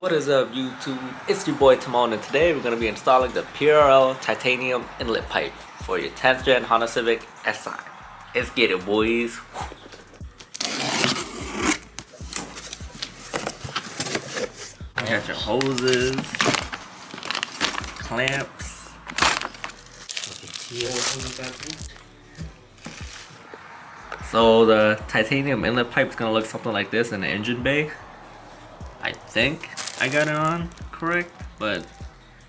What is up YouTube? It's your boy Timon, and today we're going to be installing the PRL Titanium Inlet pipe for your 10th gen Honda Civic SI. Let's get it, boys. You got your hoses, clamps. So the titanium inlet pipe is going to look something like this in the engine bay. I think I got it on correct, but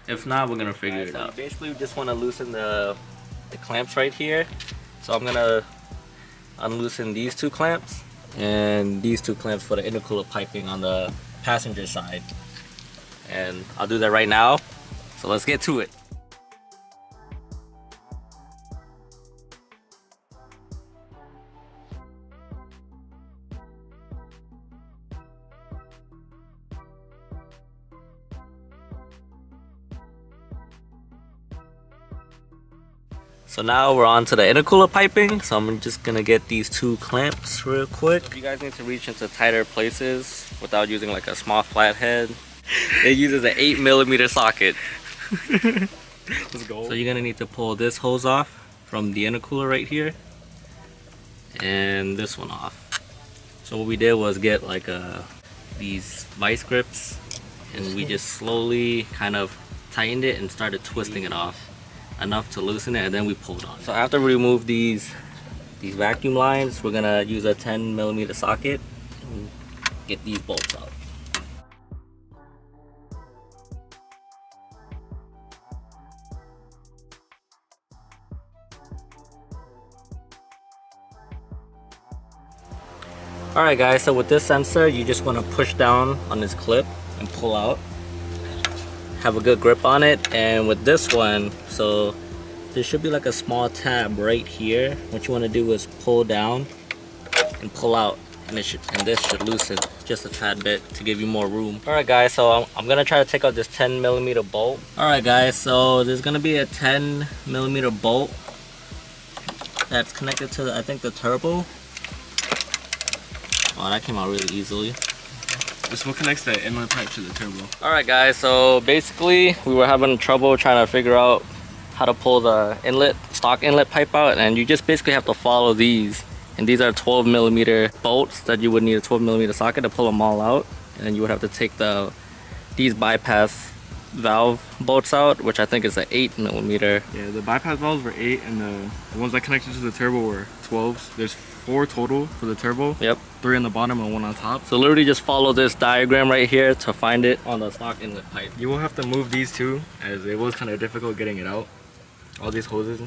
if not, we're gonna figure it out. Basically, we just want to loosen the clamps right here. So I'm gonna unloosen these two clamps and these two clamps for the intercooler piping on the passenger side. And I'll do that right now. So let's get to it. So now we're on to the intercooler piping. So I'm just gonna get these two clamps real quick. You guys need to reach into tighter places without using like a small flathead. It uses an 8mm socket. Let's go. So you're gonna need to pull this hose off from the intercooler right here, and this one off. So what we did was get like these vice grips, and we just slowly kind of tightened it and started twisting it off enough to loosen it, and then we pulled on it. So after we remove these vacuum lines, we're gonna use a 10mm socket and get these bolts out. Alright guys, so with this sensor, you just want to push down on this clip and pull out. Have a good grip on it. And with this one, so there should be like a small tab right here. What you want to do is pull down and pull out, and this should loosen just a tad bit to give you more room. Alright guys, so I'm gonna try to take out this 10mm bolt. Alright guys, so there's gonna be a 10mm bolt that's connected to I think the turbo. Oh, that came out really easily. This one connects the inlet pipe to the turbo. Alright guys, so basically we were having trouble trying to figure out how to pull the stock inlet pipe out, and you just basically have to follow these. And these are 12mm bolts that you would need a 12mm socket to pull them all out. And then you would have to take these bypass valve bolts out, which I think is an 8mm. Yeah, the bypass valves were 8, and the ones that connected to the turbo were 12s. There's 4 total for the turbo. Yep. 3 on the bottom and 1 on top. So literally just follow this diagram right here to find it on the stock inlet pipe. You will have to move these two, as it was kind of difficult getting it out. All these hoses.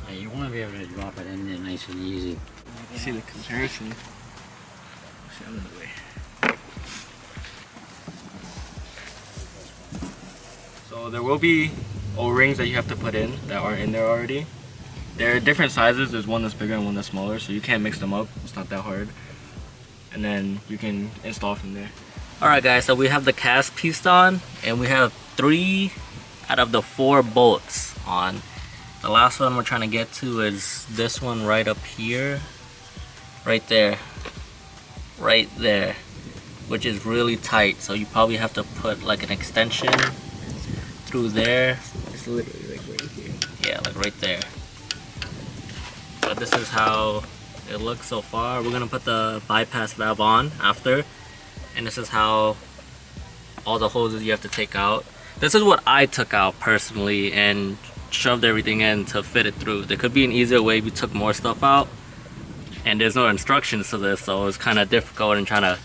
Yeah, you want to be able to drop it in there nice and easy. See the comparison. See, I'm in the way. So there will be O-rings that you have to put in that aren't in there already. They're different sizes. There's one that's bigger and one that's smaller, so you can't mix them up. It's not that hard. And then you can install from there. Alright guys, so we have the cast piece on, and we have 3 out of the 4 bolts on. The last one we're trying to get to is this one right up here. Right there. Right there. Which is really tight, so you probably have to put like an extension through there. It's literally like right here. Yeah, like right there. But this is how it looks so far. We're gonna put the bypass valve on after, and this is how all the hoses you have to take out. This is what I took out personally and shoved everything in to fit it through. There could be an easier way if you took more stuff out, and there's no instructions to this, so it's kind of difficult in trying to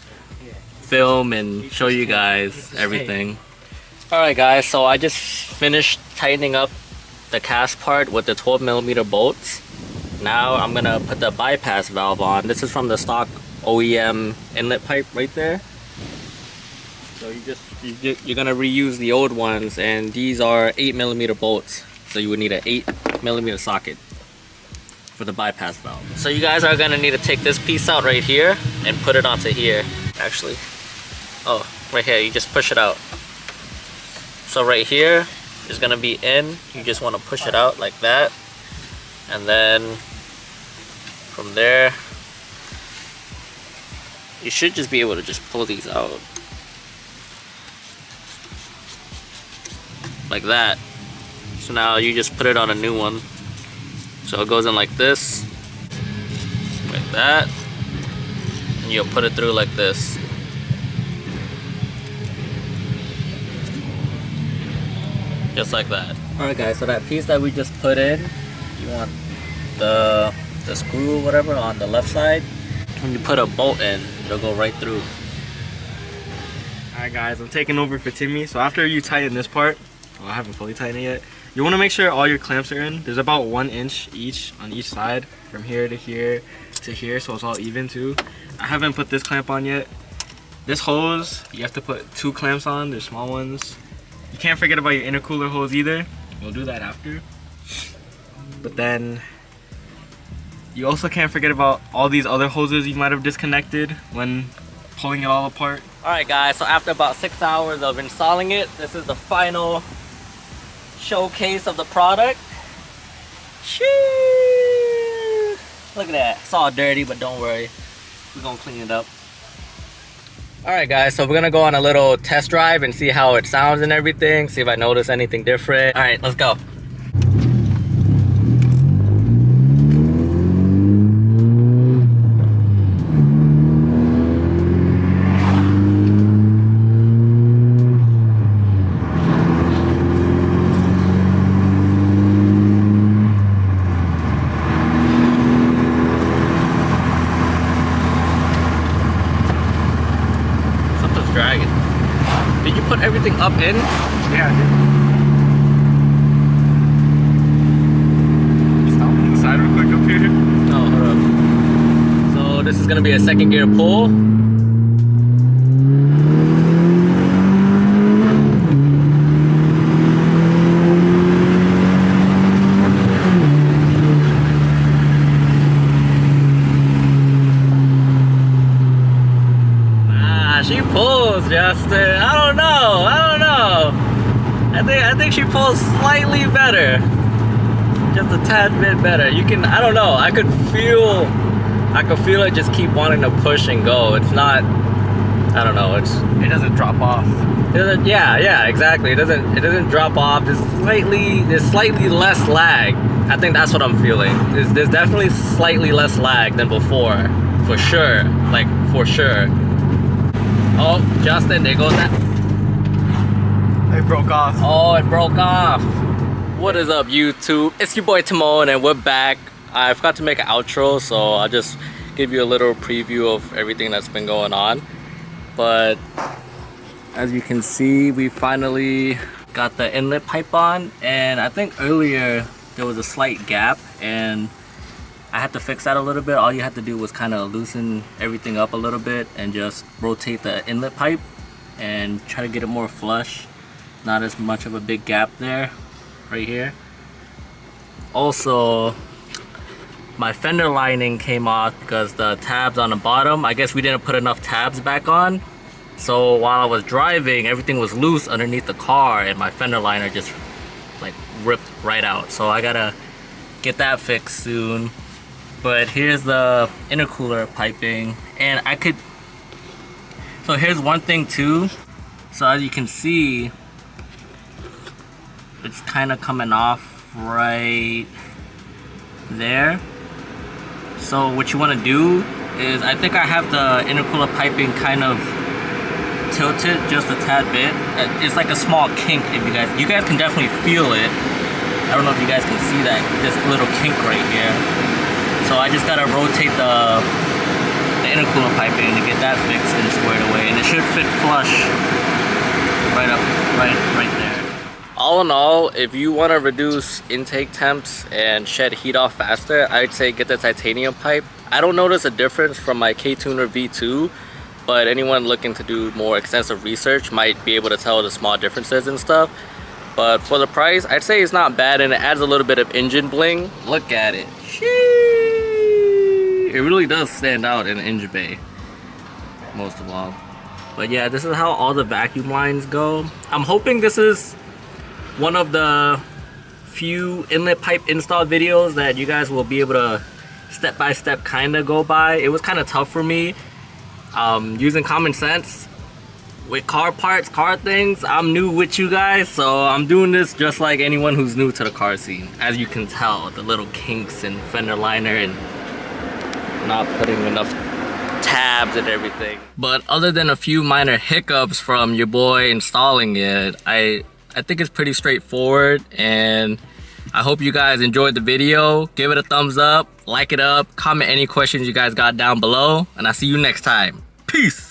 film and show you guys everything. Alright guys, so I just finished tightening up the cast part with the 12mm bolts. Now I'm gonna put the bypass valve on. This is from the stock OEM inlet pipe right there. So you're gonna reuse the old ones, and these are 8mm bolts. So you would need an 8mm socket for the bypass valve. So you guys are gonna need to take this piece out right here and put it onto here. Actually, oh, right here, you just push it out. So right here is gonna be in. You just wanna push it out like that. And then from there, you should just be able to just pull these out. like that. So now you just put it on a new one. So it goes in like this, like that, and you'll put it through like this. Just like that. Alright guys, so that piece that we just put in, you want the screw or whatever on the left side. When you put a bolt in, it'll go right through. Alright guys, I'm taking over for Timmy. So after you tighten this part, well, I haven't fully tightened it yet, you want to make sure all your clamps are in. There's about 1 inch each on each side, from here to here to here, so it's all even too. I haven't put this clamp on yet. This hose, you have to put 2 clamps on, they're small ones. You can't forget about your intercooler hose either. We'll do that after. But then you also can't forget about all these other hoses you might have disconnected when pulling it all apart. Alright guys, so after about 6 hours of installing it, this is the final showcase of the product. Shoo! Look at that. It's all dirty, but don't worry. We're gonna clean it up. Alright guys, so we're gonna go on a little test drive and see how it sounds and everything. See if I notice anything different. Alright, let's go. Dragging. Did you put everything up in? Yeah, I did. Stop on the side real quick up here. Oh, hold up. So this is gonna be a second gear pull. She pulls, Justin. I don't know. I think she pulls slightly better. Just a tad bit better. You can, I don't know. I could feel it just keep wanting to push and go. It's not, I don't know. It doesn't drop off. It doesn't, yeah, exactly. It doesn't drop off. There's slightly less lag. I think that's what I'm feeling. There's definitely slightly less lag than before. For sure. Like, for sure. Oh, Justin, there goes that. It broke off. Oh, it broke off. What is up, YouTube? It's your boy Timon, and we're back. I forgot to make an outro, so I'll just give you a little preview of everything that's been going on. But as you can see, we finally got the inlet pipe on, and I think earlier there was a slight gap, and I had to fix that a little bit. All you had to do was kind of loosen everything up a little bit and just rotate the inlet pipe and try to get it more flush. Not as much of a big gap there, right here. Also, my fender lining came off because the tabs on the bottom, I guess we didn't put enough tabs back on. So while I was driving, everything was loose underneath the car and my fender liner just like ripped right out. So I gotta get that fixed soon. But here's the intercooler piping, and so here's one thing too. So as you can see, it's kind of coming off right there. So what you want to do is, I think I have the intercooler piping kind of tilted just a tad bit. It's like a small kink. If you guys can definitely feel it. I don't know if you guys can see that, this little kink right here. So I just gotta rotate the intercooler piping to get that fixed and squared away, and it should fit flush right there. All in all, if you want to reduce intake temps and shed heat off faster, I'd say get the titanium pipe. I don't notice a difference from my Ktuner V2, but anyone looking to do more extensive research might be able to tell the small differences and stuff. But for the price, I'd say it's not bad, and it adds a little bit of engine bling. Look at it. It really does stand out in the engine bay, most of all. But yeah, this is how all the vacuum lines go. I'm hoping this is one of the few inlet pipe install videos that you guys will be able to step by step kind of go by. It was kind of tough for me using common sense. with car parts, car things, I'm new with you guys, so I'm doing this just like anyone who's new to the car scene. As you can tell, the little kinks and fender liner and not putting enough tabs and everything. But other than a few minor hiccups from your boy installing it, I think it's pretty straightforward, and I hope you guys enjoyed the video. Give it a thumbs up, like it up, comment any questions you guys got down below, and I'll see you next time. Peace!